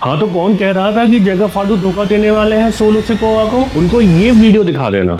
हाँ, तो कौन कह रहा था कि जगह फाटू धोखा देने वाले हैं सोलो सिकोवा को? उनको ये वीडियो दिखा देना।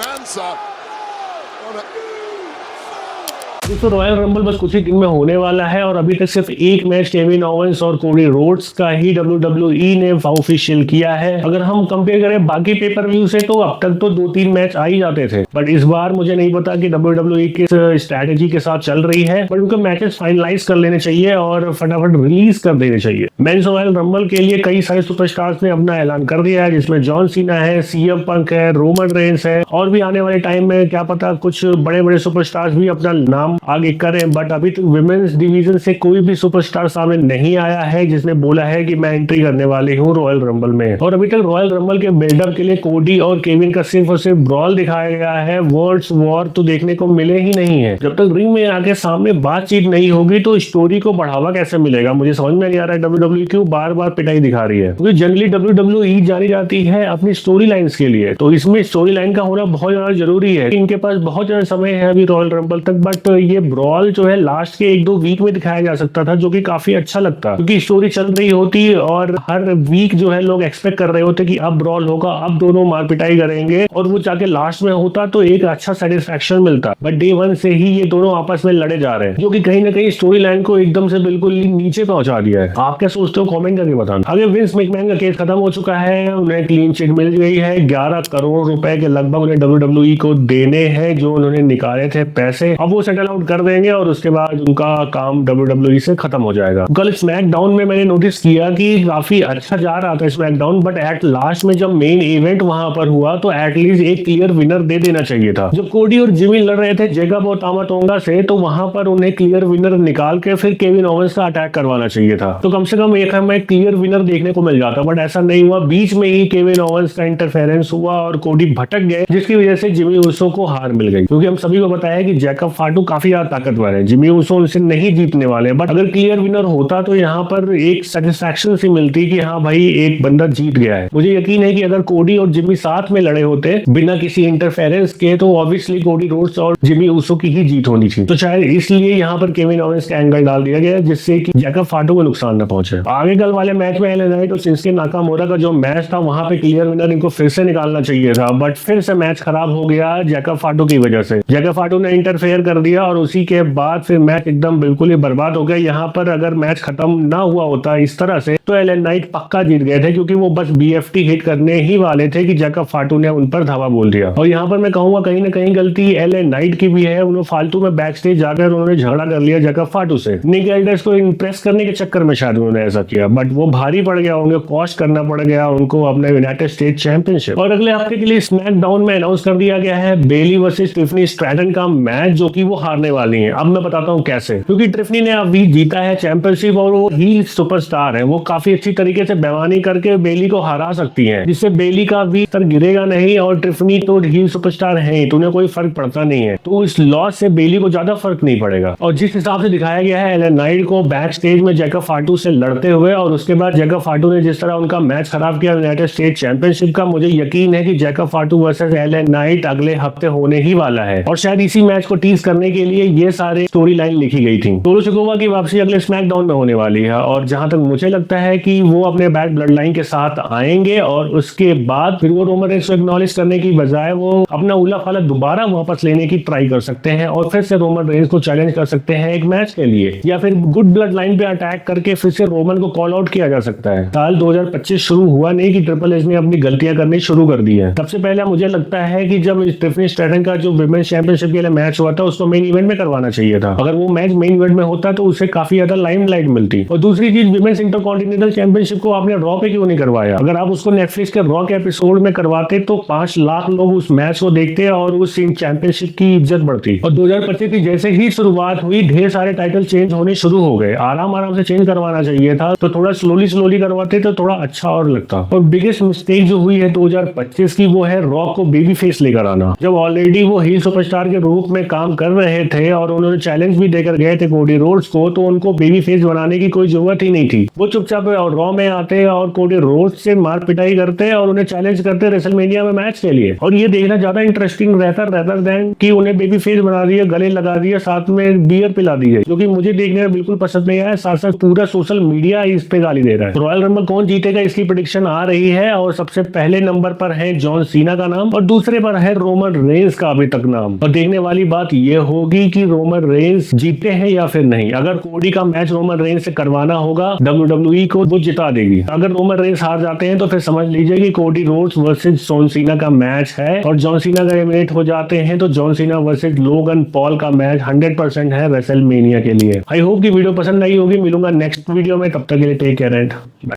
तो रॉयल रंबल बस कुछ ही दिन में होने वाला है और अभी तक सिर्फ एक मैच केविन ओवेंस और कोडी रोड्स का ही WWE ने ऑफिशियल किया है। अगर हम कंपेयर करें बाकी पेपर व्यू से तो अब तक तो 2-3 मैच आ ही जाते थे, बट इस बार मुझे नहीं पता कि WWE किस स्ट्रैटेजी के साथ चल रही है, बट उनको मैचेस फाइनलाइज कर लेने चाहिए और फटाफट रिलीज कर देने चाहिए। मेंस रॉयल रंबल के लिए कई सारे सुपरस्टार्स ने अपना ऐलान कर दिया है, जिसमें जॉन सीना है, CM पंक है, रोमन रेंस है और भी आने वाले टाइम में क्या पता कुछ बड़े बड़े सुपरस्टार्स भी अपना नाम आगे करें। बट अभी तक विमेन्स डिवीजन से कोई भी सुपरस्टार सामने नहीं आया है जिसने बोला है कि मैं एंट्री करने वाली हूँ रॉयल रंबल में। और अभी तक रॉयल रंबल के बिल्डअप के लिए कोडी और केविन का सिर्फ और सिर्फ ब्रॉल दिखाया गया है, वर्ड्स वॉर तो देखने को मिले ही नहीं है। जब तक रिंग में आके सामने बातचीत नहीं होगी तो स्टोरी को बढ़ावा कैसे मिलेगा? मुझे समझ में नहीं आ रहा है WWE क्यों बार बार पिटाई दिखा रही है, क्योंकि जनरली WWE जानी जाती है अपनी स्टोरी लाइन्स के लिए, तो इसमें स्टोरी लाइन का होना बहुत ज्यादा जरूरी है। इनके पास बहुत ज्यादा समय है अभी रॉयल रंबल तक, बट ये ब्रॉल जो है लास्ट के 1-2 वीक में दिखाया जा सकता था, जो कि काफी अच्छा लगता, क्योंकि स्टोरी चल रही होती और हर वीक जो है लोग एक्सपेक्ट कर रहे होते कि अब ब्रॉल होगा, अब दोनों मार पिटाई करेंगे और वो जाके लास्ट में होता तो एक अच्छा सेटिस्फेक्शन मिलता। बट डे 1 से ही ये दोनों आपस में लड़े जा रहे हैं, जो कि कहीं ना कहीं स्टोरी लाइन को एकदम से बिल्कुल नीचे पहुंचा दिया है। आप क्या सोचते हो? कमेंट करके बताना। आगे विंस मैकमैन का केस खत्म हो चुका है, उन्हें क्लीन चिट मिल गई है, 11 करोड़ रुपए के लगभग उन्हें WWE को देने हैं जो उन्होंने निकाले थे पैसे, अब वो सेटल आउट कर देंगे और उसके बाद उनका काम WWE से खत्म हो जाएगा। कल स्मैकडाउन में मैंने नोटिस किया कि काफी अच्छा जा रहा था स्मैकडाउन, बट एट लास्ट में जब मेन इवेंट वहां पर हुआ तो एटलीस्ट एक क्लियर विनर दे देना चाहिए था। जब कोडी और जिमी लड़ रहे थे जेकब और तामा टोंगा से, तो वहां पर उन्हें क्लियर विनर निकाल के फिर केविन ओवेंस का अटैक करवाना चाहिए था, तो कम से कम एक हमें क्लियर विनर देखने को मिल जाता, बट ऐसा नहीं हुआ। बीच में ही केविन ओवेंस का इंटरफेरेंस हुआ और कोडी भटक गए, जिसकी वजह से जिमी ऊसो को हार मिल गई, क्योंकि हम सभी को बताया कि जैकब फाटू काफी ज्यादा ताकतवर है, जिमी ऊसो उनसे नहीं जीतने वाले। बट अगर क्लियर विनर होता तो यहाँ पर एक सेटिस्फैक्शन सी मिलती कि हाँ भाई एक बंदा जीत गया है। मुझे यकीन है कि अगर कोडी और जिमी साथ में लड़े होते बिना किसी इंटरफेरेंस के तो ऑब्वियसली कोडी रोड्स और जिमी ऊसो की ही जीत होनी थी, तो शायद इसलिए यहाँ पर केविन ओवेंस का एंगल डाल दिया गया जिससे कि जैकब फाटू को नुकसान न पहुंचे। आगे कल वाले मैच में एलए नाइट और शिंसुके नाकामोरा का जो मैच था वहां पे क्लियर विनर इनको फिर से निकालना चाहिए था, बट फिर से मैच खराब हो गया जैकब फाटू की वजह से। जैकब फाटू ने इंटरफेयर कर दिया और उसी के बाद फिर मैच एकदम बिल्कुल ही बर्बाद हो गया। यहाँ पर अगर मैच खत्म ना हुआ होता इस तरह से तो एलए नाइट पक्का जीत गए थे, क्योंकि वो बस BFT हिट करने ही वाले थे कि जैकब फाटू ने उन पर धावा बोल दिया। और यहाँ पर मैं कहूंगा कहीं ना कहीं गलती एलए नाइट की भी है, उन्होंने फालतू में बैक स्टेज जाकर उन्होंने झगड़ा कर लिया जैकब फाटू से। निक एल्डर्स को इम्प्रेस करने के चक्कर में शायद उन्होंने ऐसा किया, बट वो भारी पड़ गया, होंगे कॉस्ट करना पड़ गया उनको अपने यूनाइटेड स्टेट चैंपियनशिप। और अगले हफ्ते के लिए स्मैकडाउन में अनाउंस कर दिया गया है बेली वर्सेस टिफनी स्ट्रैटन का मैच, जो कि वो हारने वाली है। अब मैं बताता हूँ कैसे, क्योंकि टिफनी ने अभी जीता है चैंपियनशिप और वो हील सुपरस्टार है, वो काफी अच्छी तरीके से बेईमानी करके बेली को हरा सकती है, जिससे बेली का भी स्तर गिरेगा नहीं और टिफनी तो हील सुपरस्टार है तो उन्हें कोई फर्क पड़ता नहीं है, तो इस लॉस से बेली को ज्यादा फर्क नहीं पड़ेगा। और जिस हिसाब से दिखाया गया है एलए नाइट को बैक स्टेज में जैकब फाटू से लड़ते हुए और उसके बाद जैकब फाटू ने जिस तरह उनका मैच खराब किया यूनाइटेड स्टेट चैंपियनशिप का, मुझे यकीन है कि जैकब फाटू वर्सेस एलए नाइट अगले हफ्ते होने ही वाला है और शायद इसी मैच को टीज करने के लिए ये सारे स्टोरी लाइन लिखी गई थी। सोलो सिकोवा की वापसी अगले स्मैकडाउन में होने वाली है और जहां तक मुझे लगता है कि वो अपने बैड ब्लड लाइन के साथ आएंगे और उसके बाद फिर वो रोमन रेंस को एक्नॉलेज करने की बजाय वो अपना उला फाला दोबारा वापस लेने की ट्राई कर सकते हैं और फिर से रोमन रेंस को चैलेंज कर सकते हैं एक मैच के लिए, या फिर गुड ब्लड लाइन पे अटैक करके फिर से रोमन को कॉल आउट किया जा सकता है। साल 2025 शुरू हुआ नहीं कि ट्रिपल एच ने अपनी गलतियां करनी शुरू कर दी है। सबसे पहले मुझे लगता है कि जब टिफनी स्ट्रैटन का जो विमेंस चैंपियनशिप के लिए मैच हुआ था उसको मेन इवेंट में करवाना चाहिए था। अगर वो मैच मेन इवेंट में होता तो उसे काफी ज्यादा लाइमलाइट मिलती। और दूसरी चीज, विमेंस इंटरकॉन्टिनेंटल चैंपियनशिप को आपने रॉ पे क्यों नहीं करवाया? अगर आप उसको नेटफ्लिक्स के रॉ के एपिसोड में करवाते तो 5 लाख लोग उस मैच को देखते और उस चैंपियनशिप की इज्जत बढ़ती। और 2025 की जैसे ही शुरुआत हुई ढेर सारे टाइटल चेंज होने शुरू हो गए। आराम से चेंज करवाना चाहिए था, तो थोड़ा स्लोली करवाते तो थोड़ा अच्छा और लगता। और बिगेस्ट मिस्टेक जो हुई है 2025 की वो है रॉक को बेबी फेस लेकर आना। जब ऑलरेडी वो हील सुपरस्टार के रूप में काम कर रहे थे और उन्होंने चैलेंज भी देकर गए थे कोडी रोड्स को, तो उनको बेबी फेस बनाने की कोई जरूरत ही नहीं थी। वो चुपचाप रॉ में आते और कोडी रोड्स से मार पिटाई करते और उन्हें चैलेंज करते रेसलमेनिया में मैच के लिए। और ये देखना ज्यादा इंटरेस्टिंग रहता रेदर देन कि उन्हें बेबी फेस बना दिया, गले लगा दिया, साथ में बियर पिला दी है, जो कि मुझे देखने में बिल्कुल पसंद नहीं आया। साथ साथ पूरा सोशल मीडिया इस पे गाली दे रहा है। रॉयल रंबल कौन जीतेगा इसकी प्रेडिक्शन आ रही है और सबसे पहले नंबर पर है जॉन सीना का नाम और दूसरे पर है रोमन रेंस का अभी तक नाम। और देखने वाली बात यह होगी कि रोमन रेंस जीते हैं या फिर नहीं। अगर कोडी का मैच रोमन रेंस से करवाना होगा WWE को, वो जिता देगी। अगर रोमन रेंस हार जाते हैं तो फिर समझ लीजिए कि Cody Rhodes versus John Cena का मैच है और जॉन सीना का एलिमिनेट हो जाते हैं तो John Cena versus Logan Paul का मैच 100% है रेसलमेनिया के लिए। आई होप कि वीडियो पसंद आई होगी। मिलूंगा नेक्स्ट वीडियो में, तब तक के लिए टेक केयर एंड बाय।